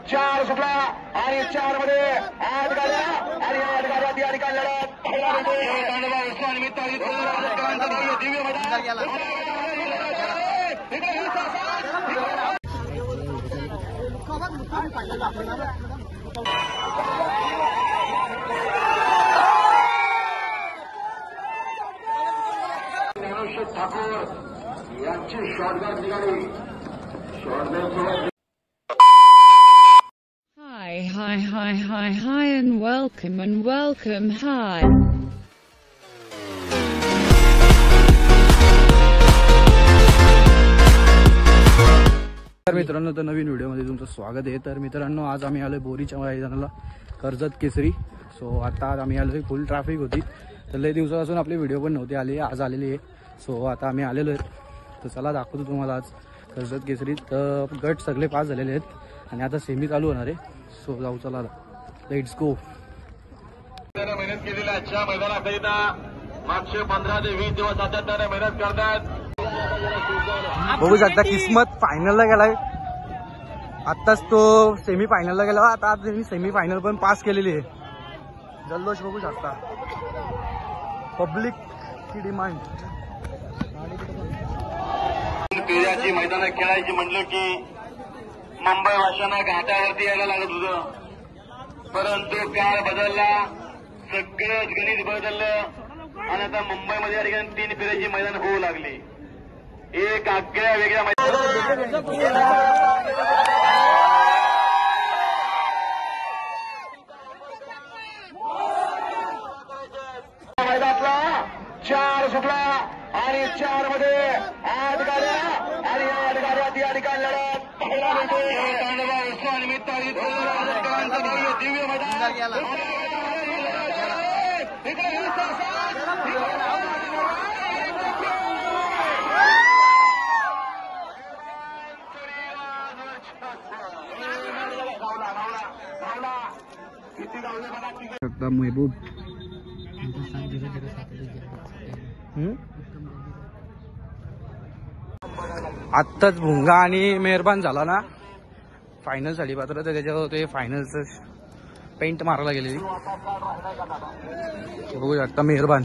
4 सुटला आणि 4 मध्ये 8 गाड्या आणि 8 गाड्या या ठिकाणी लढत दिव्य ज्ञानेश्वर ठाकूर यांची शॉटगन निघाली. Shotgun Hi and welcome hi. तर मित्रांनो, तर नवीन व्हिडिओमध्ये तुमचं स्वागत आहे. तर मित्रांनो, आज आम्ही आलोय बोरीच्या मैदानाला, कर्जत केसरी. सो आता आम्ही आलोय, फुल ट्रॅफिक होती, तर लई दिवसापासून आपली व्हिडिओ पण नव्हती आली, आज आलेली आहे. सो आता आम्ही आलेलो आहे, तर चला दाखवतो तुम्हाला आज कर्जत केसरी. तर गट सगळे पास झालेले आहेत आणि आता सेमी चालू होणार आहे. सो जाऊ, चला लेट्स गो. मेहनत केलेल्या आजच्या मैदानाकरिता मागचे 15 ते 20 दिवस सातत्याने मेहनत करतात. बघू शकता, किस्मत फायनलला गेलाय. आत्ताच तो सेमी फायनलला गेला, आता त्यांनी सेमी फायनल पण पास केलेली आहे. जल्लोष बघू शकता, पब्लिक ची डिमांड. पेऱ्याची मैदानं खेळायची म्हटलं की मुंबई वाशांना घाटावरती यायला लागत होतं, परंतु काळ बदलला, सगळंच गणित बदललं आणि आता मुंबईमध्ये या ठिकाणी 3 फेऱ्याची मैदान होऊ लागली. एक आगळ्या वेगळ्या मैदानातला 4 सुटला आणि 4 मध्ये 8 गाड्या आणि 8 गाड्या या ठिकाणी लढत निमित्त दिव्य मैदान. महबूब आत्ताच भुंगा आणि मेहरबान झाला ना फायनल साठी पात्र, तर त्याच्यावर ते फायनलचं पेंट मारायला गेलेली. बघू शकता मेहरबान.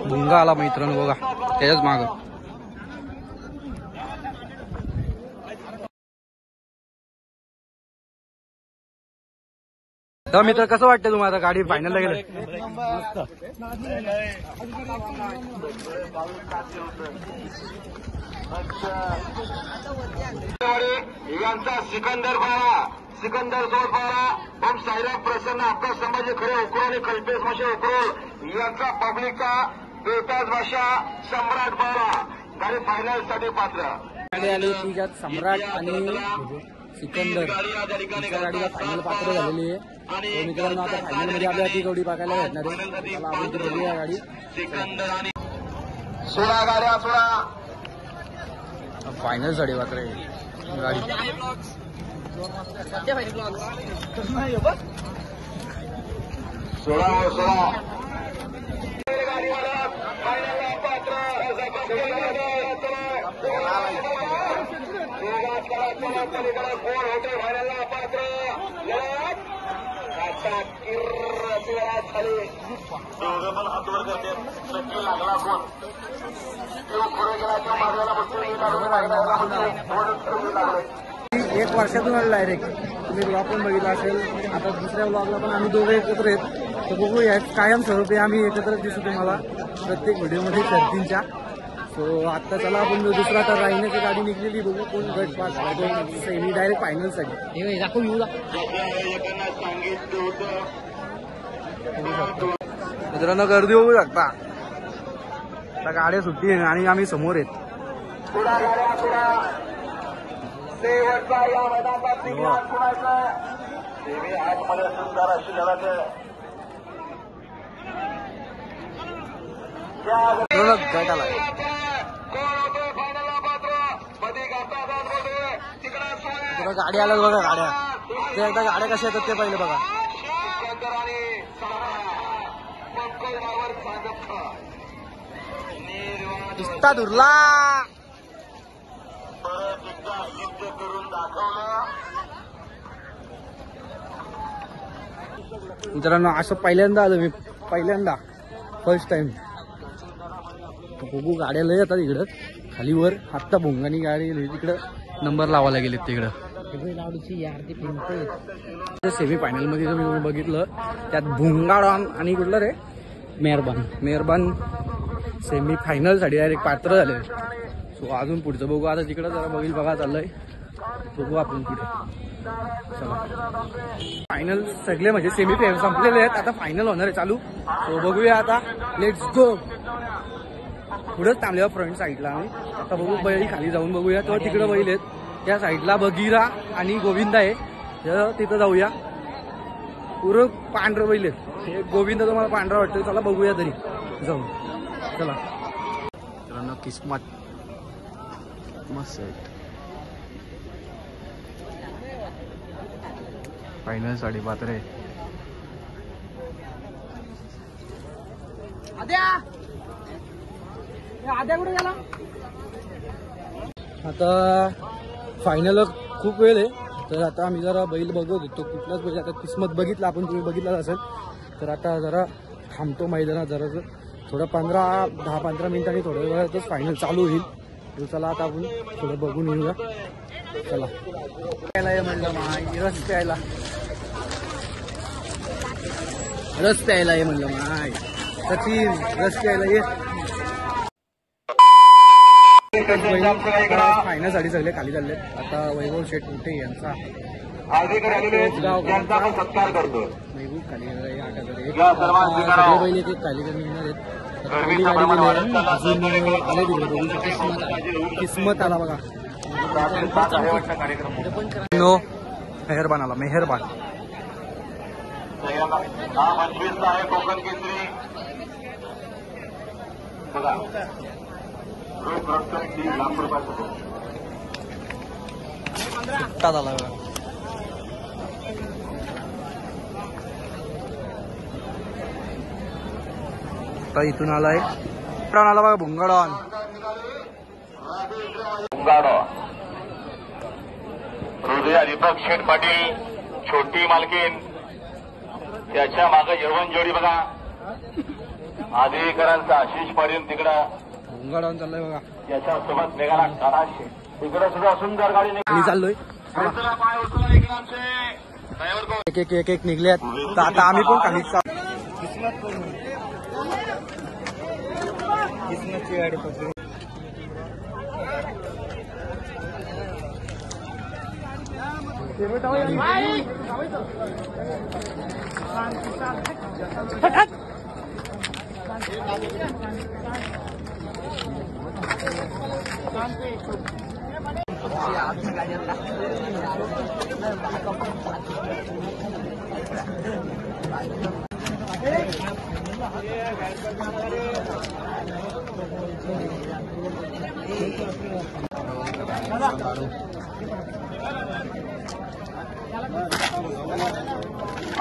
भुंगा आला मित्रांनो, बघा त्याच्याच माग. तर मित्र, कसं वाटतं तुम्हाला गाडी फायनलला गेलं? यांचा सिकंदर सोड बाळा ओम साईराम प्रसन्न आपला संभाजी खरे उकरोल आणि कल्पेश भाषा उकरोल यांचा पब्लिकचा बेताज भाषा सम्राट बाळा गाडी फायनल साठी पात्र. तिच्यात सम्राट आणि सिकंदर गाडीला फायनल पात्र झालेली आहे. मित्रांनो, आता फायनल मध्ये आपल्याला ती जोडी बघायला भेटणार आहे. मला आपण बघूया गाडी. सिकंदर आणि 16 गाड्या 16 फायनल साठी पात्र आहे गाडी. 16 दोघं पण हातवर करते, नक्की लागला कोण पुढे गेला किंवा मागला बसून 1 वर्षातून आलं डायरेक्ट. तुम्ही ब्लॉग पण बघितला असेल. आता दुसऱ्या ब्लॉगला पण आम्ही दोघे एकत्र आहेत, तर बघूया कायमस्वरूपी आम्ही एकत्र दिसू तुम्हाला प्रत्येक व्हिडिओमध्ये शर्तींच्या. सो आता चला आपण दुसरा तर राहिण्याची गाडी निघलेली, बघू कोण गट पास झाला, सेमी डायरेक्ट फायनलसाठी दाखवून येऊ. मित्रांनो, गर्दी होऊ शकता. आता गाड्या सुट्टी आहे आणि आम्ही समोर आहेत. शेवटचा या मैदानाचा तिघात कुणाचा सेमी आतमध्ये सुंदर अशी लढत आहे. गट आला गाडी आल्या बघा. गाड्या ते एकदा गाड्या कशा येतात ते पहिले बघा. इस्ता दुर्ला परत एकदा युद्ध करून दाखवलं. मित्रांनो असं पहिल्यांदा आलं मी, पहिल्यांदा फर्स्ट टाइम. बघू गाड्या लय येतात इकडं खाली वर. आत्ता भोंगानी गाडी तिकडं नंबर लावायला गेलेत तिकडं. सेमी फायनल मध्ये जर मी बघितलं त्यात भुंगाडॉन आणि कुठलं रे मेहरबान सेमी फायनल साठी डायरेक्ट पात्र झाले. सो अजून पुढचं बघू. आता तिकडं जरा बघील बघा चाललंय. बघू आपण कुठे. चला फायनल सगळे म्हणजे सेमी संपलेले आहेत. आता फायनल होणार आहे चालू. सो बघूया आता. Let's go. पुढेच थांबलेला फ्रंट साईडला आम्ही. आता बघू बैल खाली जाऊन बघूया. तर तिकडं बैल आहेत त्या साईडला बगीरा आणि गोविंदा आहे. तिथं जाऊया. पुरं पांढरं बैल आहेत. हे गोविंदा तुम्हाला पांढरा वाटतं. चला बघूया तरी जाऊन. चला मित्रांनो किस्मत मस्त आहे. फायनल साठी पात्र आहे. आता फायनल खूप वेळ आहे. तर आता आम्ही जरा बैल बघत होतो कुठलाच बैल. आता किस्मत बघितला आपण, तुम्ही बघितलाच असेल. तर आता जरा थांबतो मैदानात जरा थोडं 10-15 मिनिटांनी थोड्या वेळातच फायनल चालू होईल. तर चला आता आपण थोडं बघून येऊया. चला प्यायला म्हणलं माय रस प्यायला ये म्हणलं माय सचिन रस प्यायला ये. फायनल साठी सगळे खाली चालले. आता वैभव शेठ कुठे यांचा त्यांचा आपण सत्कार करतो. वैभव खाली सगळे बैल एक खाली निघणार आहेत. किस्मत आला बघा. मेहरबान आला. मेहरबान हा 25 आहे कोकण केसरी. बघा रोख रक्कम 3 लाख रुपयाचं झाला बघा. आता इथून आलाय आला बघा भुंगाडॉन. हृदय दीपक शेठ पाटील छोटी मालकीन. त्याच्या मागे यवन जोडी बघा. आदेकरांचा आशिष पाटील तिकडं भुंगाडॉन चाललाय बघा. याच्यासोबत मेघाला कानाशे तिकडे सुद्धा सुंदर गाडी खाली चाललोय. पाय उचला इकडे आमचे एक निघल्यात. तर आता आम्ही पण खाली किस्मतची गाडी पकडली.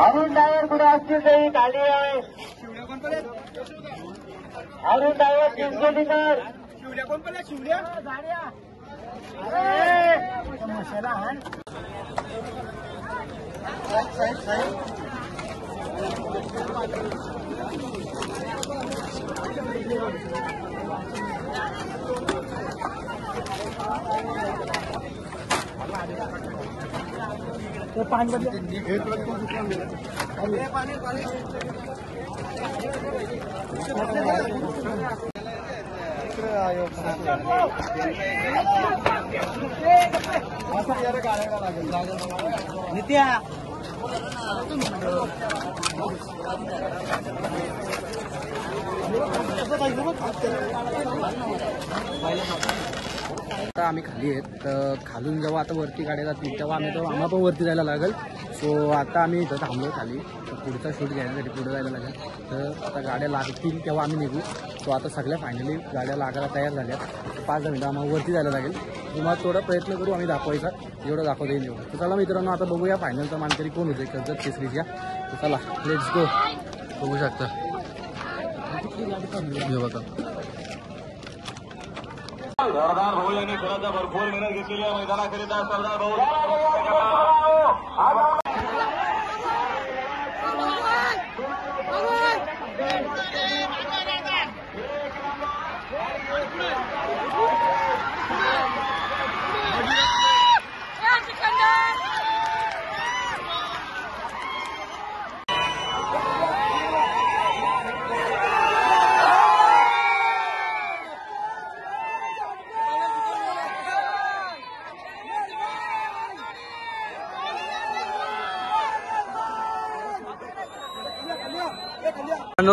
अरुण ड्रायव्हर पुढे असतील काही गाडी आहे. अरुण ड्रायव्हर चिंचोलीकर नित्या आता आम्ही खाली आहेत. तर खालून जेव्हा आता वरती गाड्या जातील तेव्हा आम्हाला पण वरती जायला लागेल. सो आता आम्ही इथं थांबलो खाली. तर पुढचा शूट घेण्यासाठी पुढे जायला लागेल. तर आता गाड्या लागतील तेव्हा आम्ही निघू. सो आता सगळ्या फायनली गाड्या लागायला तयार झाल्या. 5 मिनिटं आम्हाला वरती जायला लागेल. तुम्हाला थोडा प्रयत्न करू आम्ही दाखवायचा जेवढं दाखवता येईल एवढं. तर चला मित्रांनो आता बघूया फायनलचा मानकरी कोण होते कर्जत केसरीच्या. तर चला लेट्स गो. बघू शकता बघा सरदार भाऊ यांनी खरंच भरपूर मेहनत घेतलेली आहे मैदानाकरिता. सरदार भाऊ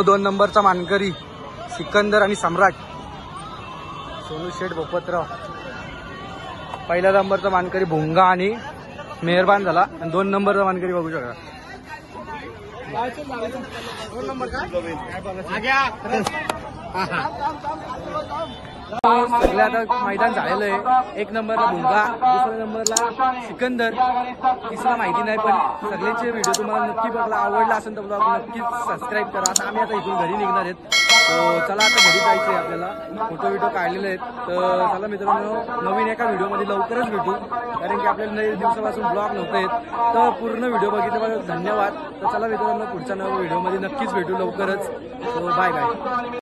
दोन नंबरचा मानकरी सिकंदर आणि सम्राट सोनू शेठ भोपतराव. पहिल्या नंबरचा मानकरी भोंगा आणि मेहरबान झाला आणि 2 नंबरचा मानकरी बघू शकता. 2 नंबर सगळे आता मैदान झालेलं आहे. 1 नंबरला भोंगा, 2ऱ्या नंबरला सिकंदर, 3रा माहिती नाही. पण सगळ्यांचे व्हिडिओ तुम्हाला नक्की बघला आवडला असेल तर ब्लॉग नक्कीच सबस्क्राईब करा. आता आम्ही आता इथून घरी निघणार आहेत. चला आता घरी जायचं आहे आपल्याला. फोटो काढलेले आहेत. तर चला मित्रांनो नवीन एका व्हिडिओमध्ये लवकरच भेटू. कारण की आपल्याला नवीन दिवसापासून ब्लॉग नव्हते येत. तर पूर्ण व्हिडिओ बघितल्याबद्दल धन्यवाद. तर चला मित्रांनो पुढच्या नव्या व्हिडिओमध्ये नक्कीच भेटू लवकरच. Bye bye.